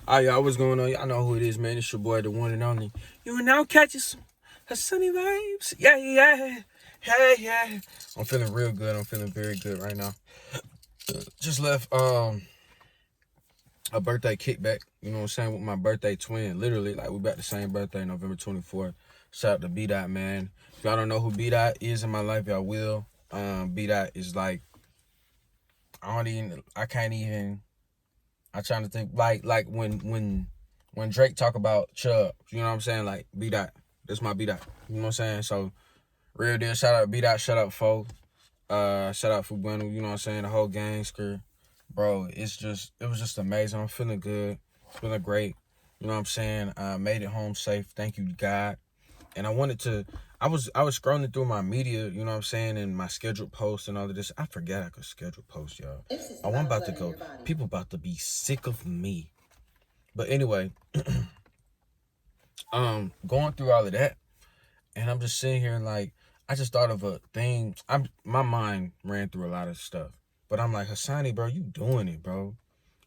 Y'all, what's going on? Y'all know who it is, man. It's your boy, the one and only. You are now catching some sunny vibes. Yeah, yeah, hey, yeah. I'm feeling real good. I'm feeling very good right now. Just left a birthday kickback. You know what I'm saying, with my birthday twin. Literally, like we got the same birthday, November 24th. Shout out to B Dot, man. If y'all don't know who B Dot is in my life, y'all will. B Dot is like I can't even. I'm trying to think like when Drake talk about Chubb, you know what I'm saying? Like B Dot, that's my B Dot. You know what I'm saying? So real deal, shout out B Dot, shout out Fo, shout out Fubunu, you know what I'm saying? The whole gang screw, bro. It was just amazing. I'm feeling good, feeling great. You know what I'm saying? Made it home safe. Thank you, God. And I was scrolling through my media, you know what I'm saying, and my scheduled posts and all of this. I forgot I could schedule posts, y'all. Oh, I'm about to go. People about to be sick of me. But anyway, going through all of that, and I'm just sitting here like, I just thought of a thing. My mind ran through a lot of stuff. But I'm like, Hassani, bro, you doing it, bro.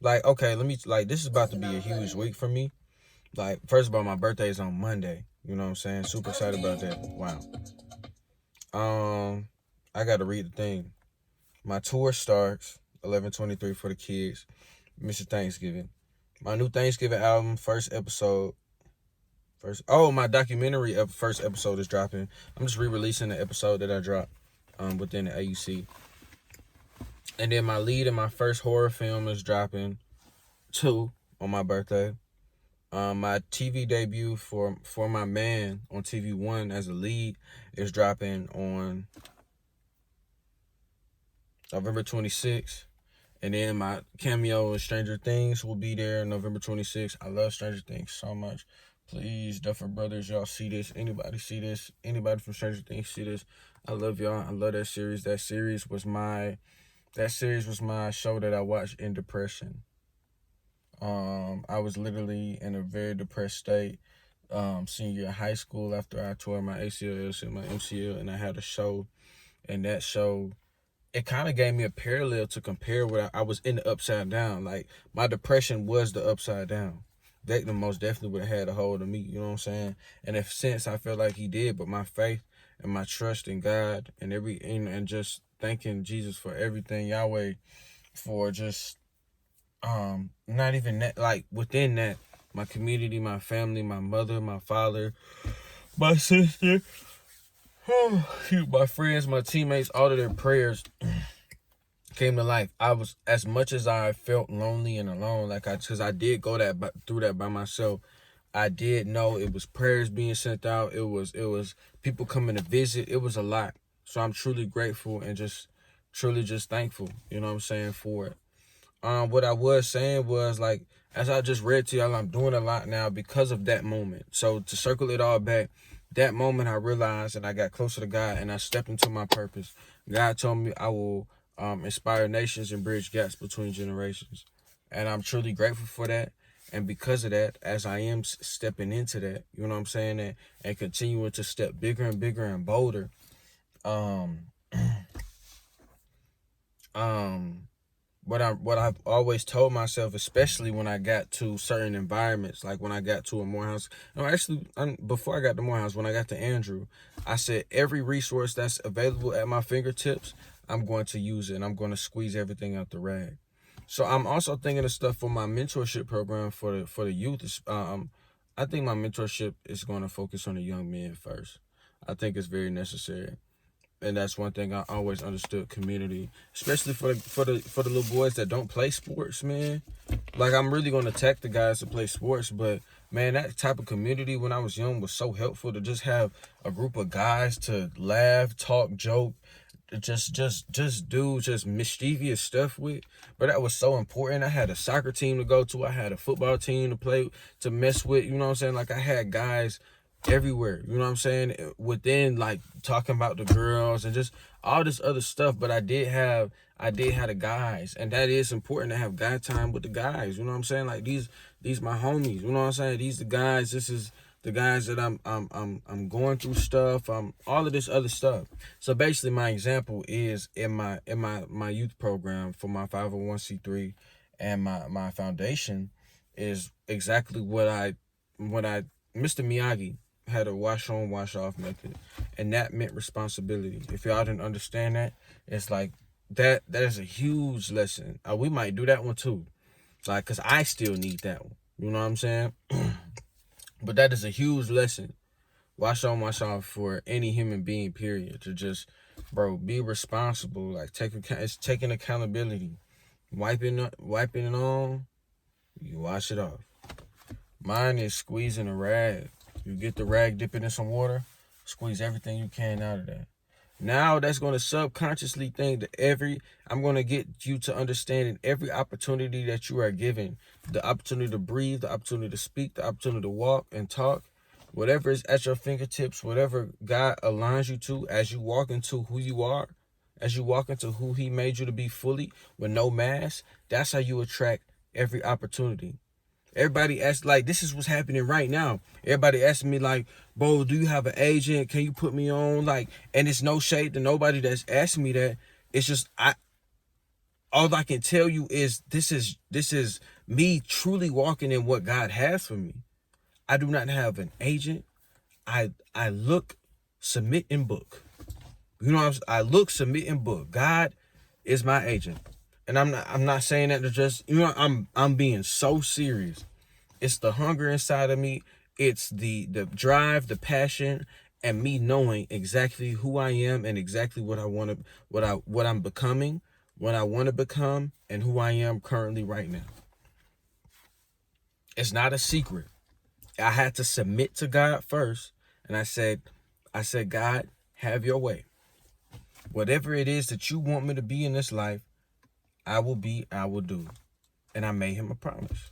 Like, okay, this is about to be a huge week for me. Like, first of all, my birthday is on Monday. You know what I'm saying? Super excited about that. Wow. I got to read the thing. My tour starts 11/23 for the kids. Mr. Thanksgiving. My new Thanksgiving album, my documentary first episode is dropping. I'm just re-releasing the episode that I dropped within the AUC. And then my lead in my first horror film is dropping 2 on my birthday. My TV debut for my man on TV1 as a lead is dropping on November 26th. And then my cameo in Stranger Things will be there November 26th. I love Stranger Things so much. Please, Duffer Brothers, y'all see this. Anybody see this? Anybody from Stranger Things see this? I love y'all. I love that series. That series was my show that I watched in depression. I was literally in a very depressed state senior year of high school after I tore my ACL and my MCL, and I had a show, and that show, it kind of gave me a parallel to compare what I was in the upside down. Like, my depression was the upside down. That most definitely would have had a hold of me, you know what I'm saying? And in a sense, I feel like he did, but my faith and my trust in God and just thanking Jesus for everything, Yahweh, for just not even that, like within that, my community, my family, my mother, my father, my sister, my friends, my teammates, all of their prayers came to life. I was, as much as I felt lonely and alone, because I did go through that by myself. I did know it was prayers being sent out. It was people coming to visit. It was a lot. So I'm truly grateful and truly thankful. You know what I'm saying, for it. What I was saying was, like, as I just read to y'all, I'm doing a lot now because of that moment. So to circle it all back, that moment I realized and I got closer to God and I stepped into my purpose. God told me I will inspire nations and bridge gaps between generations. And I'm truly grateful for that. And because of that, as I am stepping into that, you know what I'm saying, and continuing to step bigger and bigger and bolder, what I've always told myself, especially when I got to certain environments, like when I got to a Morehouse, before I got to Morehouse, when I got to Andrew, I said every resource that's available at my fingertips, I'm going to use it, and I'm going to squeeze everything out the rag. So I'm also thinking of stuff for my mentorship program for the youth. I think my mentorship is going to focus on the young men first. I think it's very necessary. And that's one thing I always understood: community, especially for the little boys that don't play sports, man. Like, I'm really gonna attack the guys that play sports, but man, that type of community when I was young was so helpful, to just have a group of guys to laugh, talk, joke, just do mischievous stuff with. But that was so important. I had a soccer team to go to. I had a football team to mess with. You know what I'm saying? Like, I had guys everywhere, you know what I'm saying, within, like, talking about the girls and just all this other stuff. But I did have the guys, and that is important, to have guy time with the guys, you know what I'm saying? Like, these my homies, you know what I'm saying? These the guys, this is the guys that I'm going through stuff, all of this other stuff. So basically, my example is in my youth program for my 501c3 and my foundation is exactly what Mr. Miyagi had a wash on, wash off method. And that meant responsibility. If y'all didn't understand that, it's like that is a huge lesson. We might do that one too. Like, cause I still need that one. You know what I'm saying? But that is a huge lesson. Wash on, wash off for any human being, period. To just, bro, be responsible. Like, it's taking accountability. Wiping it on, you wash it off. Mine is squeezing a rag. You get the rag, dip it in some water, squeeze everything you can out of that. Now that's going to subconsciously think that I'm going to get you to understand in every opportunity that you are given, the opportunity to breathe, the opportunity to speak, the opportunity to walk and talk, whatever is at your fingertips, whatever God aligns you to as you walk into who you are, as you walk into who he made you to be fully with no mask, that's how you attract every opportunity. Everybody asks, like, this is what's happening right now. Everybody asking me, like, bro, do you have an agent? Can you put me on? Like, and it's no shade to nobody that's asking me that. It's just, all I can tell you is this is me truly walking in what God has for me. I do not have an agent. I look, submit, and book. You know what I'm saying? I look, submit, and book. God is my agent. And I'm not saying that to just, I'm being so serious. It's the hunger inside of me. It's the drive, the passion, and me knowing exactly who I am and exactly what I want to, what I'm becoming, what I want to become, and who I am currently right now. It's not a secret. I had to submit to God first, and I said, God, have your way. Whatever it is that you want me to be in this life, I will be, I will do. And I made him a promise.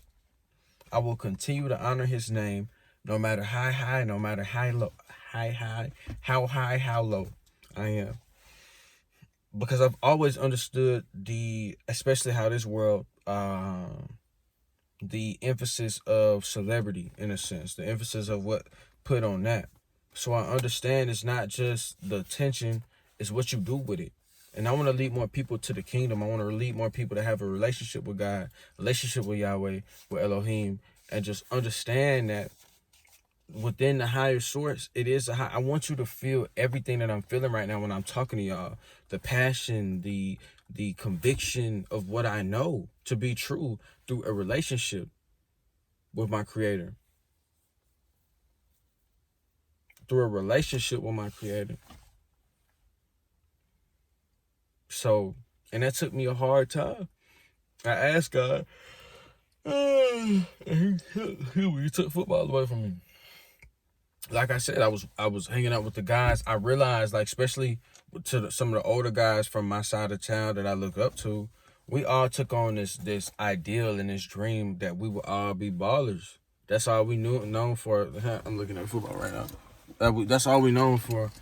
I will continue to honor his name no matter how high, no matter how low, how low I am. Because I've always understood especially how this world, the emphasis of celebrity, in a sense, the emphasis of what put on that. So I understand it's not just the attention, it's what you do with it. And I want to lead more people to the kingdom. I want to lead more people to have a relationship with God, relationship with Yahweh, with Elohim, and just understand that within the higher source, it is I want you to feel everything that I'm feeling right now when I'm talking to y'all. The passion, the conviction of what I know to be true through a relationship with my Creator. Through a relationship with my Creator. So, and that took me a hard time. I asked God, and he took football away from me. Like I said, I was hanging out with the guys. I realized, like, especially to some of the older guys from my side of town that I look up to, we all took on this ideal and this dream that we would all be ballers. That's all we known for. I'm looking at football right now. That's all we known for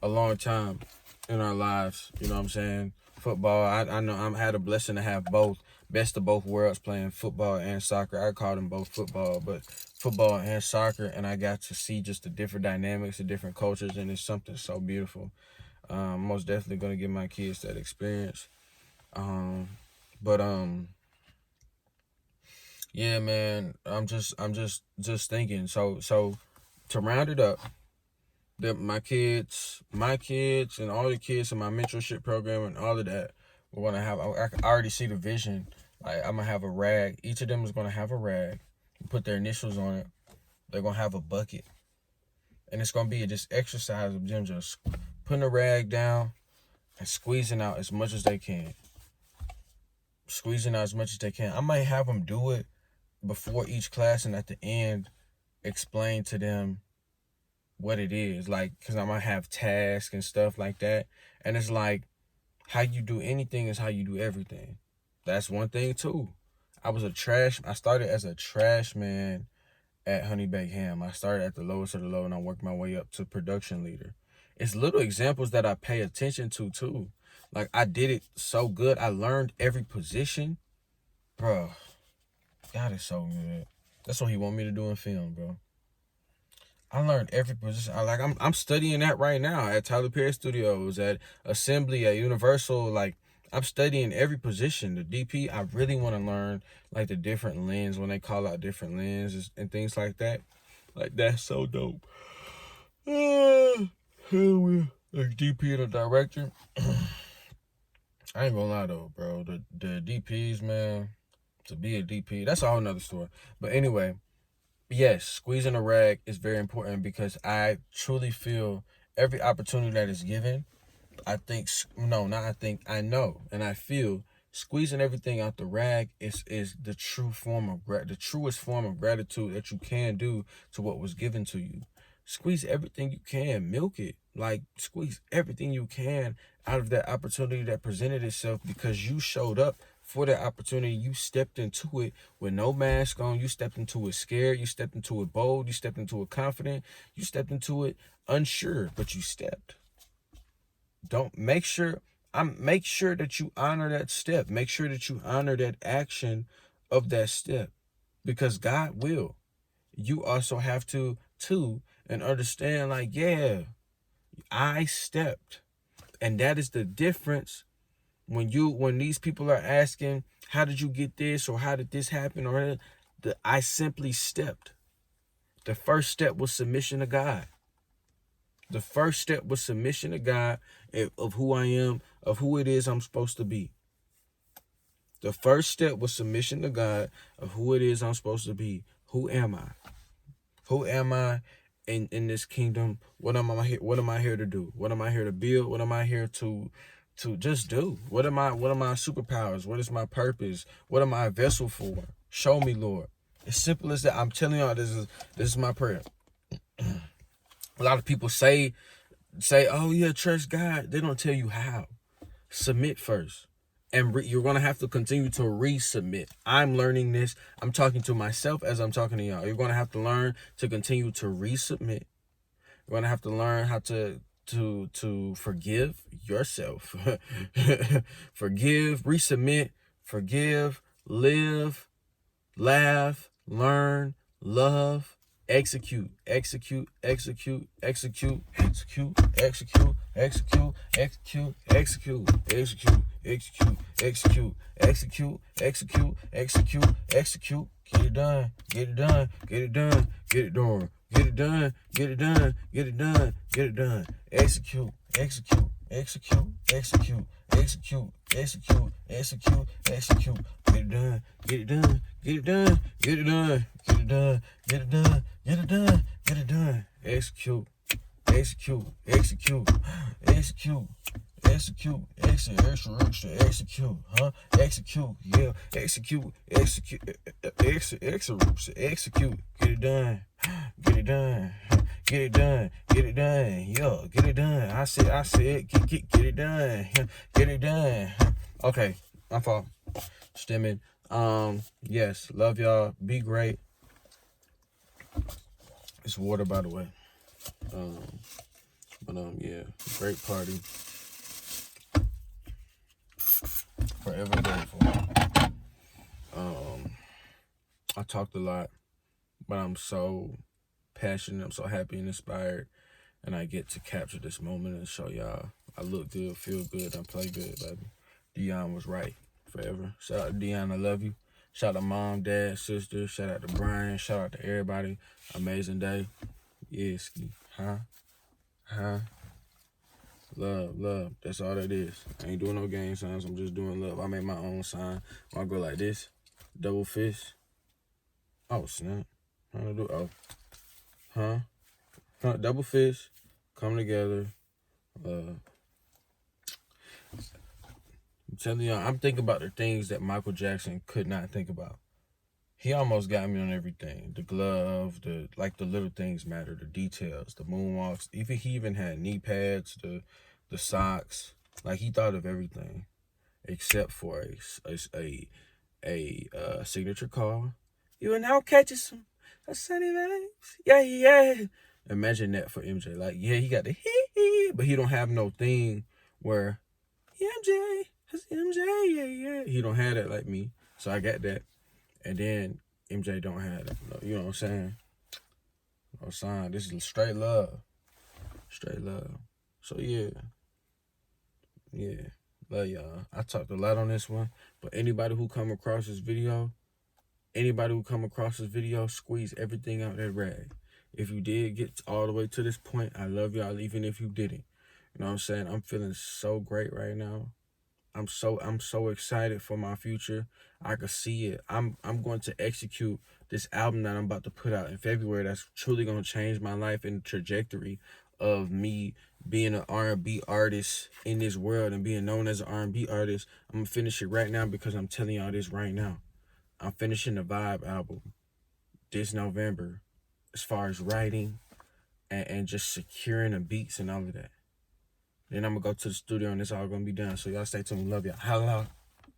a long time in our lives. You know what I'm saying? Football. I know I had a blessing to have both. Best of both worlds, playing football and soccer. I call them both football, but football and soccer, and I got to see just the different dynamics, the different cultures, and it's something so beautiful. Most definitely gonna give my kids that experience. But yeah, man, I'm just thinking. So to round it up, that my kids, and all the kids in my mentorship program and all of that, we're gonna have. I already see the vision. Like, I'm gonna have a rag. Each of them is gonna have a rag. Put their initials on it. They're gonna have a bucket, and it's gonna be this exercise of them just putting a rag down and squeezing out as much as they can. Squeezing out as much as they can. I might have them do it before each class, and at the end, explain to them what it is. Like, because I might have tasks and stuff like that, and it's like, how you do anything is how you do everything. That's one thing too. I started as a trash man at Honey Baked Ham. I started at the lowest of the low, and I worked my way up to production leader. It's little examples that I pay attention to too. Like, I did it so good. I learned every position. Bro, God is so good. That's what he want me to do in film, bro. I learned every position. I'm studying that right now at Tyler Perry Studios, at Assembly, at Universal. Like, I'm studying every position. The DP, I really want to learn like the different lens when they call out different lenses and things like that. Like that's so dope. Hell yeah. Like DP and the director. I ain't gonna lie though, bro. The DPs, man, to be a DP, that's a whole nother story. But anyway, yes, squeezing a rag is very important because I truly feel every opportunity that is given, I know, and I feel squeezing everything out the rag is the the truest form of gratitude that you can do to what was given to you. Squeeze everything you can, milk it, like squeeze everything you can out of that opportunity that presented itself because you showed up for that opportunity. You stepped into it with no mask on. You stepped into it scared. You stepped into it bold. You stepped into it confident. You stepped into it unsure, but you stepped. Don't make sure make sure that you honor that step. Make sure that you honor that action of that step because God will. You also have to too and understand like, yeah, I stepped. And that is the difference when these people are asking, how did you get this or how did this happen or I simply stepped. The first step was submission to God. The first step was submission to God of who I am, of who it is I'm supposed to be. The first step was submission to God of who it is I'm supposed to be. Who am I? Who am I in this kingdom? What am I here to do? What am I here to build? What am I here to just do? What are my superpowers? What is my purpose? What am I a vessel for? Show me, Lord. As simple as that. I'm telling y'all, this is my prayer. A lot of people say, oh yeah, trust God. They don't tell you how. Submit first. And you're going to have to continue to resubmit. I'm learning this. I'm talking to myself as I'm talking to y'all. You're going to have to learn to continue to resubmit. You're going to have to learn how to forgive yourself. Forgive, resubmit, forgive, live, laugh, learn, love, execute, execute, execute, execute, execute, execute, execute, execute, execute, execute, execute, execute, execute, execute, execute, execute, get it done, get it done, get it done, get it done, get it done, get it done, get it done, get it done, execute, execute, execute, execute, execute, execute, execute, execute, get it done, get it done, get it done, get it done, get it done, get it done, get it done, get it done, execute, execute, execute, execute, execute, execute, execute, yeah, execute, execute, get it done, get it done, get it done, get it done, yeah, get it done. I said, get it done, get it done. Okay, my fault. Stimming. Yes, love y'all. Be great. It's water, by the way. Yeah, great party. Forever grateful. I talked a lot, but I'm so passionate. I'm so happy and inspired, and I get to capture this moment and show y'all I look good, feel good, and play good, baby. Dion was right. Forever. Shout out to Dion, I love you. Shout out to mom, dad, sister. Shout out to Brian. Shout out to everybody. Amazing day. Yeah, ski. Huh? Love, love. That's all that is. I ain't doing no gang signs. I'm just doing love. I make my own sign. I go like this. Double fist. Oh, snap. How to do? Oh. Huh? Double fist. Come together. I'm telling y'all, I'm thinking about the things that Michael Jackson could not think about. He almost got me on everything. The glove, the little things matter, the details, the moonwalks. He even had knee pads, the socks. Like he thought of everything, except for a signature call. You are now catching some sunny vibes. Yeah. Imagine that for MJ. Like, yeah, he got the hee, but he don't have no thing where MJ, that's MJ, yeah. He don't have that like me. So I got that. And then MJ don't have that. You know what I'm saying? No sign. This is straight love. Straight love. So yeah. Love y'all. I talked a lot on this one, but anybody who come across this video, squeeze everything out that rag. If you did get all the way to this point, I love y'all, even if you didn't. You know what I'm saying? I'm feeling so great right now. I'm so excited for my future. I could see it. I'm going to execute this album that I'm about to put out in February. That's truly going to change my life and trajectory of me being an R&B artist in this world and being known as an R&B artist. I'm gonna finish it right now because I'm telling y'all this right now. I'm finishing the Vibe album this November, as far as writing and just securing the beats and all of that. Then I'm gonna go to the studio and it's all gonna be done. So y'all stay tuned. Love y'all. Holla.